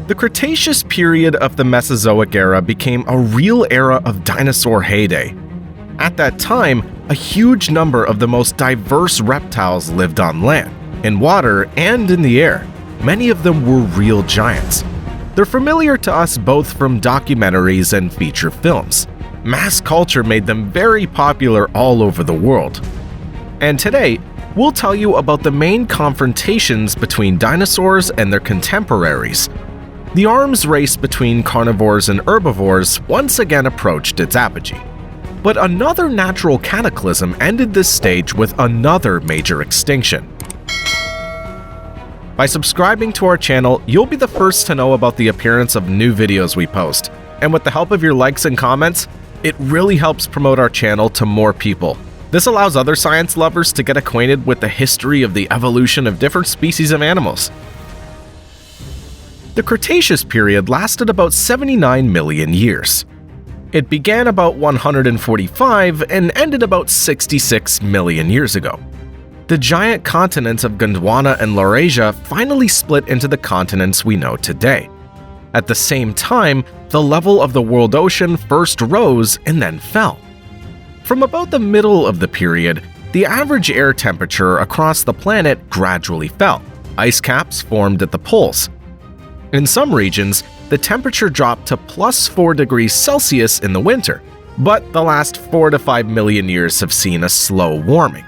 The Cretaceous period of the Mesozoic era became a real era of dinosaur heyday. At that time, a huge number of the most diverse reptiles lived on land, in water, and in the air. Many of them were real giants. They're familiar to us both from documentaries and feature films. Mass culture made them very popular all over the world. And today, we'll tell you about the main confrontations between dinosaurs and their contemporaries. The arms race between carnivores and herbivores once again approached its apogee. But another natural cataclysm ended this stage with another major extinction. By subscribing to our channel, you'll be the first to know about the appearance of new videos we post. And with the help of your likes and comments, it really helps promote our channel to more people. This allows other science lovers to get acquainted with the history of the evolution of different species of animals. The Cretaceous period lasted about 79 million years. It began about 145 and ended about 66 million years ago. The giant continents of Gondwana and Laurasia finally split into the continents we know today. At the same time, the level of the world ocean first rose and then fell. From about the middle of the period, the average air temperature across the planet gradually fell. Ice caps formed at the poles. In some regions, the temperature dropped to +4 degrees Celsius in the winter, but the last 4 to 5 million years have seen a slow warming.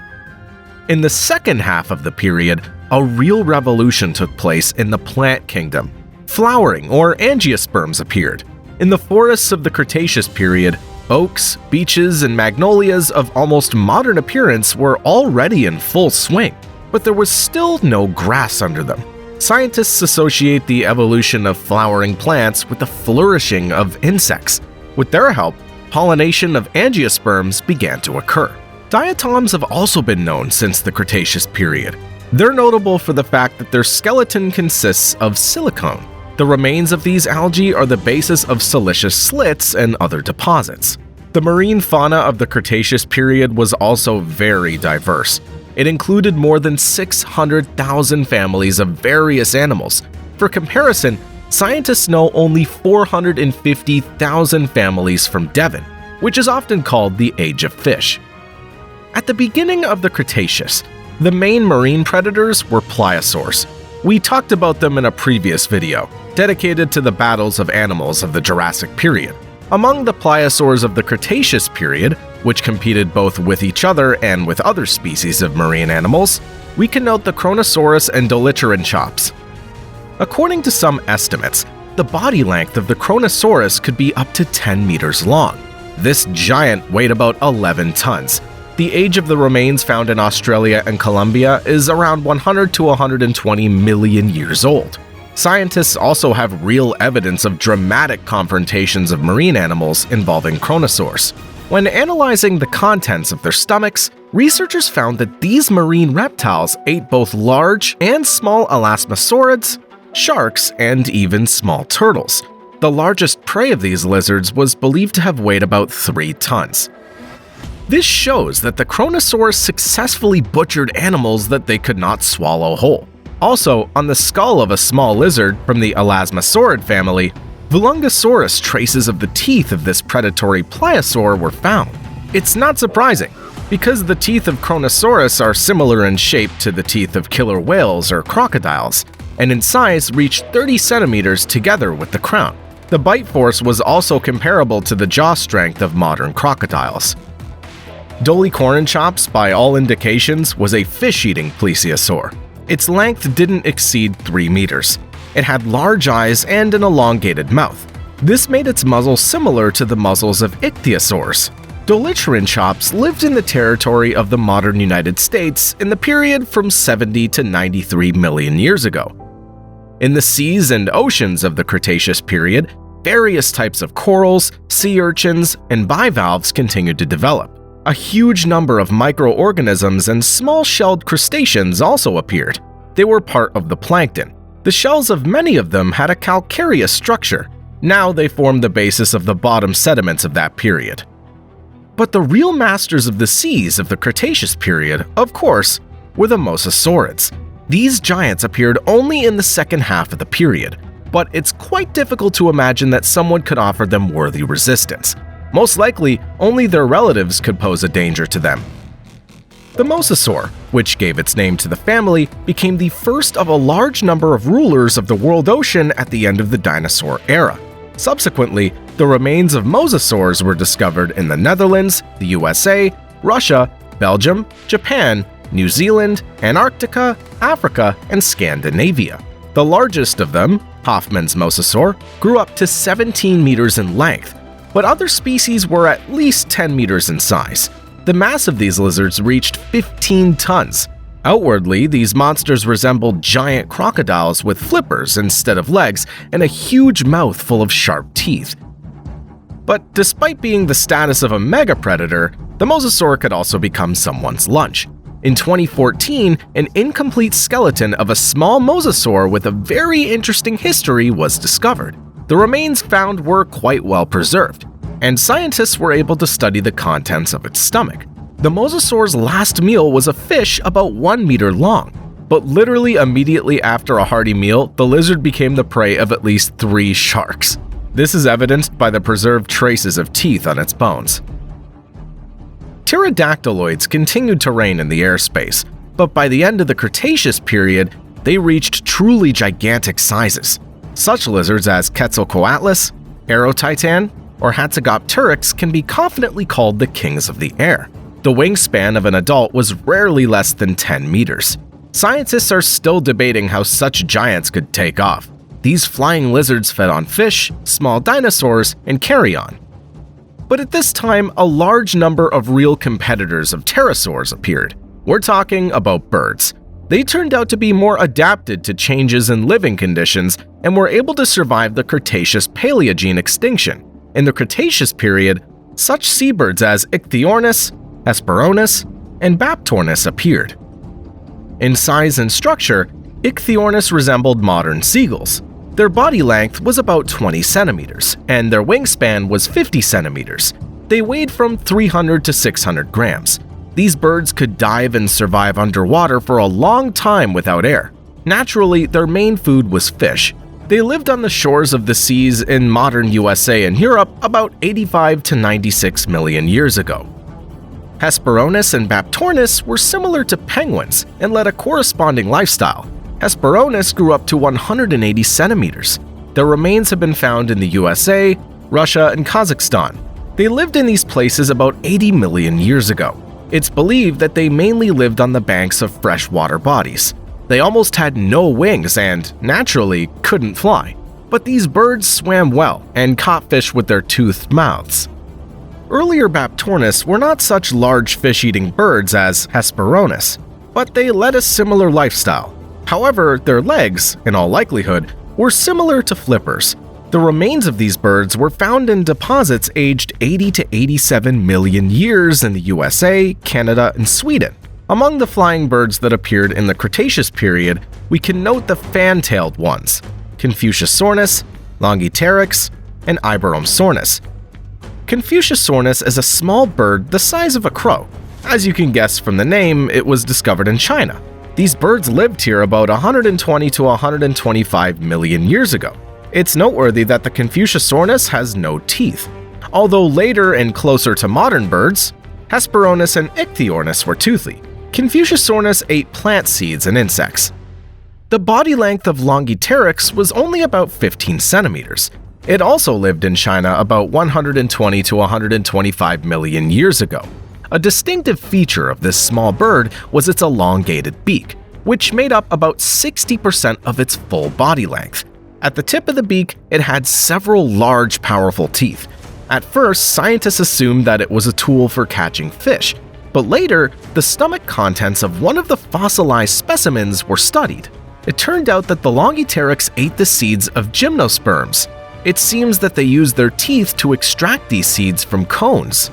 In the second half of the period, a real revolution took place in the plant kingdom. Flowering, or angiosperms, appeared. In the forests of the Cretaceous period, oaks, beeches, and magnolias of almost modern appearance were already in full swing, but there was still no grass under them. Scientists associate the evolution of flowering plants with the flourishing of insects. With their help, pollination of angiosperms began to occur. Diatoms have also been known since the Cretaceous period. They're notable for the fact that their skeleton consists of silicone. The remains of these algae are the basis of siliceous slits and other deposits. The marine fauna of the Cretaceous period was also very diverse. It included more than 600,000 families of various animals. For comparison, scientists know only 450,000 families from Devon, which is often called the Age of Fish. At the beginning of the Cretaceous, the main marine predators were pliosaurs. We talked about them in a previous video, dedicated to the battles of animals of the Jurassic period. Among the pliosaurs of the Cretaceous period, which competed both with each other and with other species of marine animals, we can note the Kronosaurus and Dolichops. According to some estimates, the body length of the Kronosaurus could be up to 10 meters long. This giant weighed about 11 tons. The age of the remains found in Australia and Colombia is around 100 to 120 million years old. Scientists also have real evidence of dramatic confrontations of marine animals involving Kronosaurs. When analyzing the contents of their stomachs, researchers found that these marine reptiles ate both large and small elasmosaurids, sharks, and even small turtles. The largest prey of these lizards was believed to have weighed about 3 tons. This shows that the Kronosaurs successfully butchered animals that they could not swallow whole. Also, on the skull of a small lizard from the elasmosaurid family, Vulungosaurus traces of the teeth of this predatory pliosaur were found. It's not surprising, because the teeth of Kronosaurus are similar in shape to the teeth of killer whales or crocodiles, and in size reached 30 centimeters together with the crown. The bite force was also comparable to the jaw strength of modern crocodiles. Dolichops, by all indications, was a fish-eating plesiosaur. Its length didn't exceed 3 meters. It had large eyes and an elongated mouth. This made its muzzle similar to the muzzles of ichthyosaurs. Dolichops lived in the territory of the modern United States in the period from 70 to 93 million years ago. In the seas and oceans of the Cretaceous period, various types of corals, sea urchins, and bivalves continued to develop. A huge number of microorganisms and small-shelled crustaceans also appeared. They were part of the plankton. The shells of many of them had a calcareous structure. Now they form the basis of the bottom sediments of that period. But the real masters of the seas of the Cretaceous period, of course, were the mosasaurids. These giants appeared only in the second half of the period. but it's quite difficult to imagine that someone could offer them worthy resistance. Most likely, only their relatives could pose a danger to them. The mosasaur, which gave its name to the family, became the first of a large number of rulers of the world ocean at the end of the dinosaur era. Subsequently, the remains of mosasaurs were discovered in the Netherlands, the USA, Russia, Belgium, Japan, New Zealand, Antarctica, Africa, and Scandinavia. The largest of them, Hoffman's mosasaur, grew up to 17 meters in length, but other species were at least 10 meters in size. The mass of these lizards reached 15 tons. Outwardly, these monsters resembled giant crocodiles with flippers instead of legs and a huge mouth full of sharp teeth. But despite being the status of a megapredator, the mosasaur could also become someone's lunch. In 2014, an incomplete skeleton of a small mosasaur with a very interesting history was discovered. The remains found were quite well preserved, and scientists were able to study the contents of its stomach. The mosasaur's last meal was a fish about 1 meter long, but literally immediately after a hearty meal, the lizard became the prey of at least 3 sharks. This is evidenced by the preserved traces of teeth on its bones. Pterodactyloids continued to reign in the airspace, but by the end of the Cretaceous period, they reached truly gigantic sizes. Such lizards as Quetzalcoatlus, Aerotitan, or Hatzegopteryx can be confidently called the kings of the air. The wingspan of an adult was rarely less than 10 meters. Scientists are still debating how such giants could take off. These flying lizards fed on fish, small dinosaurs, and carrion. But at this time, a large number of real competitors of pterosaurs appeared. We're talking about birds. They turned out to be more adapted to changes in living conditions and were able to survive the Cretaceous Paleogene extinction. In the Cretaceous period, such seabirds as Ichthyornis, Hesperornis, and Baptornis appeared. In size and structure, Ichthyornis resembled modern seagulls. Their body length was about 20 centimeters, and their wingspan was 50 centimeters. They weighed from 300 to 600 grams. These birds could dive and survive underwater for a long time without air. Naturally, their main food was fish. They lived on the shores of the seas in modern USA and Europe about 85 to 96 million years ago. Hesperornis and Baptornis were similar to penguins and led a corresponding lifestyle. Hesperornis grew up to 180 centimeters. Their remains have been found in the USA, Russia, and Kazakhstan. They lived in these places about 80 million years ago. It's believed that they mainly lived on the banks of freshwater bodies. They almost had no wings and, naturally, couldn't fly. But these birds swam well and caught fish with their toothed mouths. Earlier Baptornis were not such large fish-eating birds as Hesperornis, but they led a similar lifestyle. However, their legs, in all likelihood, were similar to flippers. The remains of these birds were found in deposits aged 80 to 87 million years in the USA, Canada, and Sweden. Among the flying birds that appeared in the Cretaceous period, we can note the fan-tailed ones, Confuciusornis, Longipteryx, and Iberomsornis. Confuciusornis is a small bird the size of a crow. As you can guess from the name, it was discovered in China. These birds lived here about 120 to 125 million years ago. It's noteworthy that the Confuciusornis has no teeth. Although later and closer to modern birds, Hesperornis and Ichthyornis were toothy. Confuciusornis ate plant seeds and insects. The body length of Longipteryx was only about 15 centimeters. It also lived in China about 120 to 125 million years ago. A distinctive feature of this small bird was its elongated beak, which made up about 60% of its full body length. At the tip of the beak, it had several large, powerful teeth. At first, scientists assumed that it was a tool for catching fish, but later, the stomach contents of one of the fossilized specimens were studied. It turned out that the Longipteryx ate the seeds of gymnosperms. It seems that they used their teeth to extract these seeds from cones.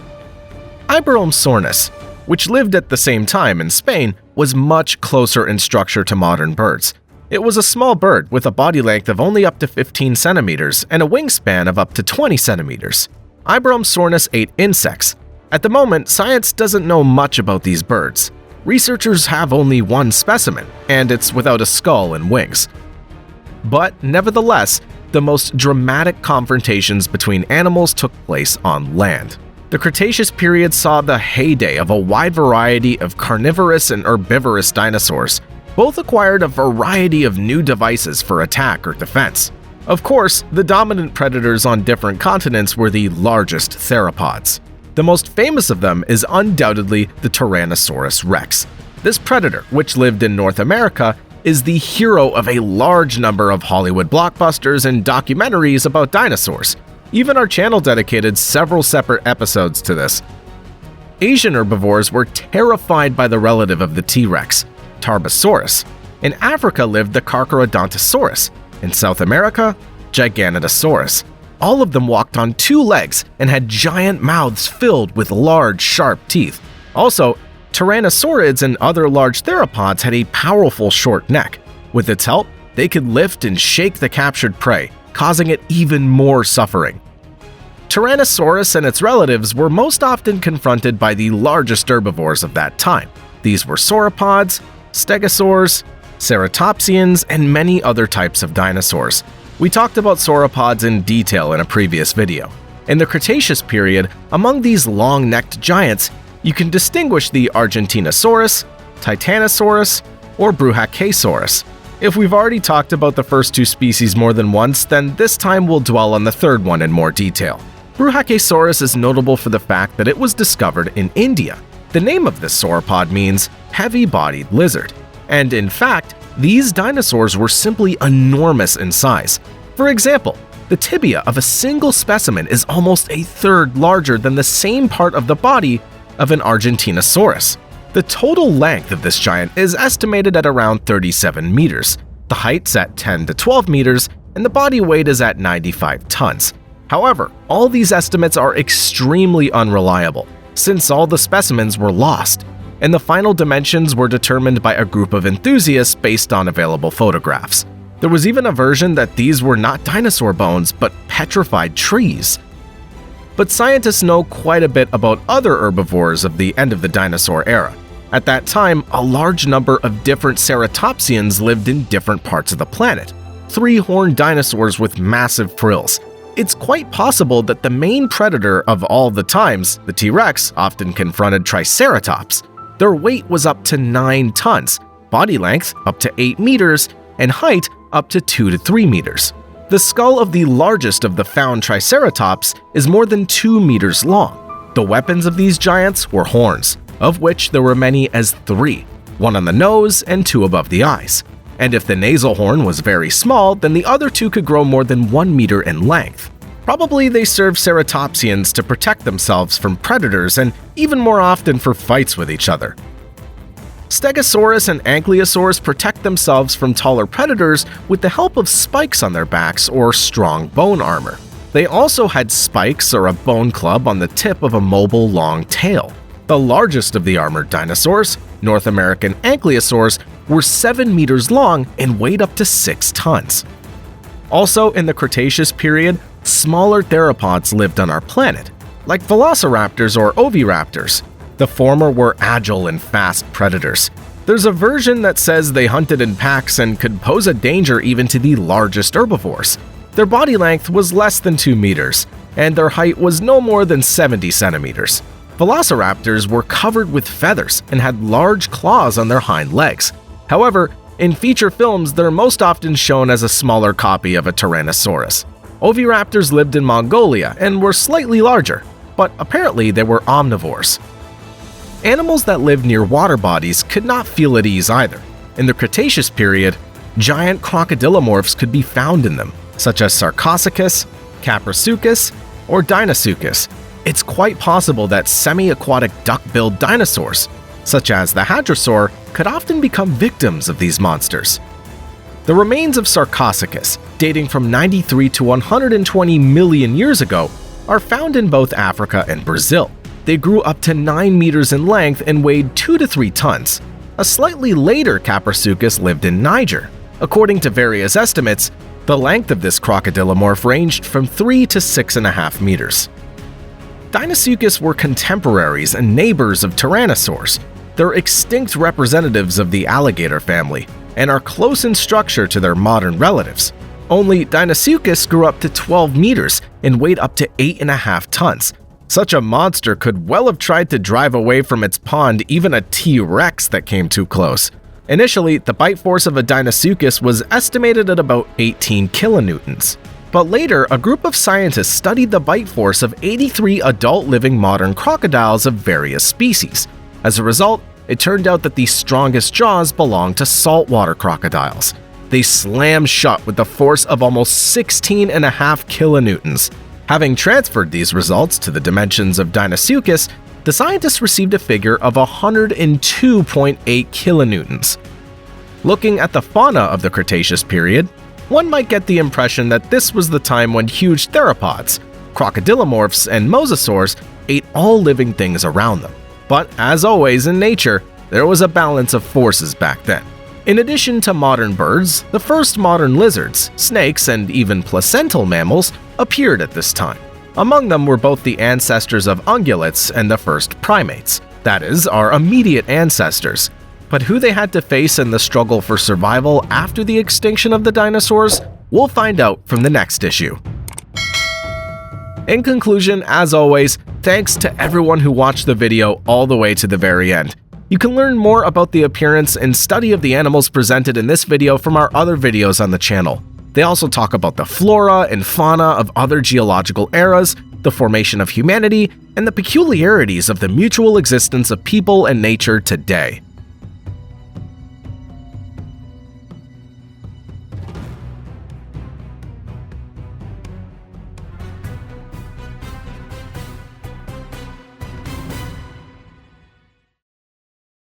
Iberomsornis, which lived at the same time in Spain, was much closer in structure to modern birds. It was a small bird with a body length of only up to 15 centimeters and a wingspan of up to 20 centimeters. Iberomsornis ate insects. At the moment, science doesn't know much about these birds. Researchers have only one specimen, and it's without a skull and wings. but nevertheless, the most dramatic confrontations between animals took place on land. The Cretaceous period saw the heyday of a wide variety of carnivorous and herbivorous dinosaurs. Both acquired a variety of new devices for attack or defense. Of course, the dominant predators on different continents were the largest theropods. The most famous of them is undoubtedly the Tyrannosaurus rex. This predator, which lived in North America, is the hero of a large number of Hollywood blockbusters and documentaries about dinosaurs. Even our channel dedicated several separate episodes to this. Asian herbivores were terrified by the relative of the T-Rex, Tarbosaurus. In Africa lived the Carcharodontosaurus. In South America, Giganotosaurus. All of them walked on two legs and had giant mouths filled with large, sharp teeth. Also, Tyrannosaurids and other large theropods had a powerful short neck. With its help, they could lift and shake the captured prey, causing it even more suffering. Tyrannosaurus and its relatives were most often confronted by the largest herbivores of that time. These were sauropods, stegosaurs, ceratopsians, and many other types of dinosaurs. We talked about sauropods in detail in a previous video. In the Cretaceous period, among these long-necked giants, you can distinguish the Argentinosaurus, Titanosaurus, or Brachiosaurus. If we've already talked about the first two species more than once, then this time we'll dwell on the third one in more detail. Brachiosaurus is notable for the fact that it was discovered in India. The name of this sauropod means heavy-bodied lizard. And in fact, these dinosaurs were simply enormous in size. For example, the tibia of a single specimen is almost a third larger than the same part of the body of an Argentinosaurus. The total length of this giant is estimated at around 37 meters. The height's at 10 to 12 meters, and the body weight is at 95 tons. However, all these estimates are extremely unreliable, since all the specimens were lost, and the final dimensions were determined by a group of enthusiasts based on available photographs. There was even a version that these were not dinosaur bones, but petrified trees. But scientists know quite a bit about other herbivores of the end of the dinosaur era. At that time, a large number of different ceratopsians lived in different parts of the planet. Three-horned dinosaurs with massive frills. It's quite possible that the main predator of all the times, the T-Rex, often confronted Triceratops. Their weight was up to 9 tons, body length up to 8 meters, and height up to 2 to 3 meters. The skull of the largest of the found Triceratops is more than 2 meters long. The weapons of these giants were horns, of which there were many as 3, one on the nose and 2 above the eyes. And if the nasal horn was very small, then the other 2 could grow more than 1 meter in length. Probably they served ceratopsians to protect themselves from predators and even more often for fights with each other. Stegosaurus and Ankylosaurs protect themselves from taller predators with the help of spikes on their backs or strong bone armor. They also had spikes or a bone club on the tip of a mobile long tail. The largest of the armored dinosaurs, North American Ankylosaurs, were 7 meters long and weighed up to 6 tons. Also, in the Cretaceous period, smaller theropods lived on our planet, like velociraptors or oviraptors. The former were agile and fast predators. There's a version that says they hunted in packs and could pose a danger even to the largest herbivores. Their body length was less than 2 meters, and their height was no more than 70 centimeters. Velociraptors were covered with feathers and had large claws on their hind legs. However, in feature films, they're most often shown as a smaller copy of a Tyrannosaurus. Oviraptors lived in Mongolia and were slightly larger, but apparently they were omnivores. Animals that lived near water bodies could not feel at ease either. In the Cretaceous period, giant crocodilomorphs could be found in them, such as Sarcosuchus, Caprisuchus, or Deinosuchus. It's quite possible that semi-aquatic duck-billed dinosaurs, such as the hadrosaur, could often become victims of these monsters. The remains of Sarcosuchus, dating from 93 to 120 million years ago, are found in both Africa and Brazil. They grew up to 9 meters in length and weighed 2 to 3 tons. A slightly later Caprisuchus lived in Niger. According to various estimates, the length of this crocodilomorph ranged from 3 to 6.5 meters. Deinosuchus were contemporaries and neighbors of tyrannosaurs. They're extinct representatives of the alligator family. and are close in structure to their modern relatives. Only Deinosuchus grew up to 12 meters and weighed up to 8.5 tons. Such a monster could well have tried to drive away from its pond even a T-Rex that came too close. Initially, the bite force of a Deinosuchus was estimated at about 18 kilonewtons. But later, a group of scientists studied the bite force of 83 adult living modern crocodiles of various species. As a result, it turned out that the strongest jaws belonged to saltwater crocodiles. They slammed shut with a force of almost 16.5 kilonewtons. Having transferred these results to the dimensions of Deinosuchus, the scientists received a figure of 102.8 kilonewtons. Looking at the fauna of the Cretaceous period, one might get the impression that this was the time when huge theropods, crocodilomorphs, and mosasaurs ate all living things around them. But as always in nature, there was a balance of forces back then. In addition to modern birds, the first modern lizards, snakes, and even placental mammals appeared at this time. Among them were both the ancestors of ungulates and the first primates, that is, our immediate ancestors. But who they had to face in the struggle for survival after the extinction of the dinosaurs, we'll find out from the next issue. In conclusion, as always, thanks to everyone who watched the video all the way to the very end. You can learn more about the appearance and study of the animals presented in this video from our other videos on the channel. They also talk about the flora and fauna of other geological eras, the formation of humanity, and the peculiarities of the mutual existence of people and nature today.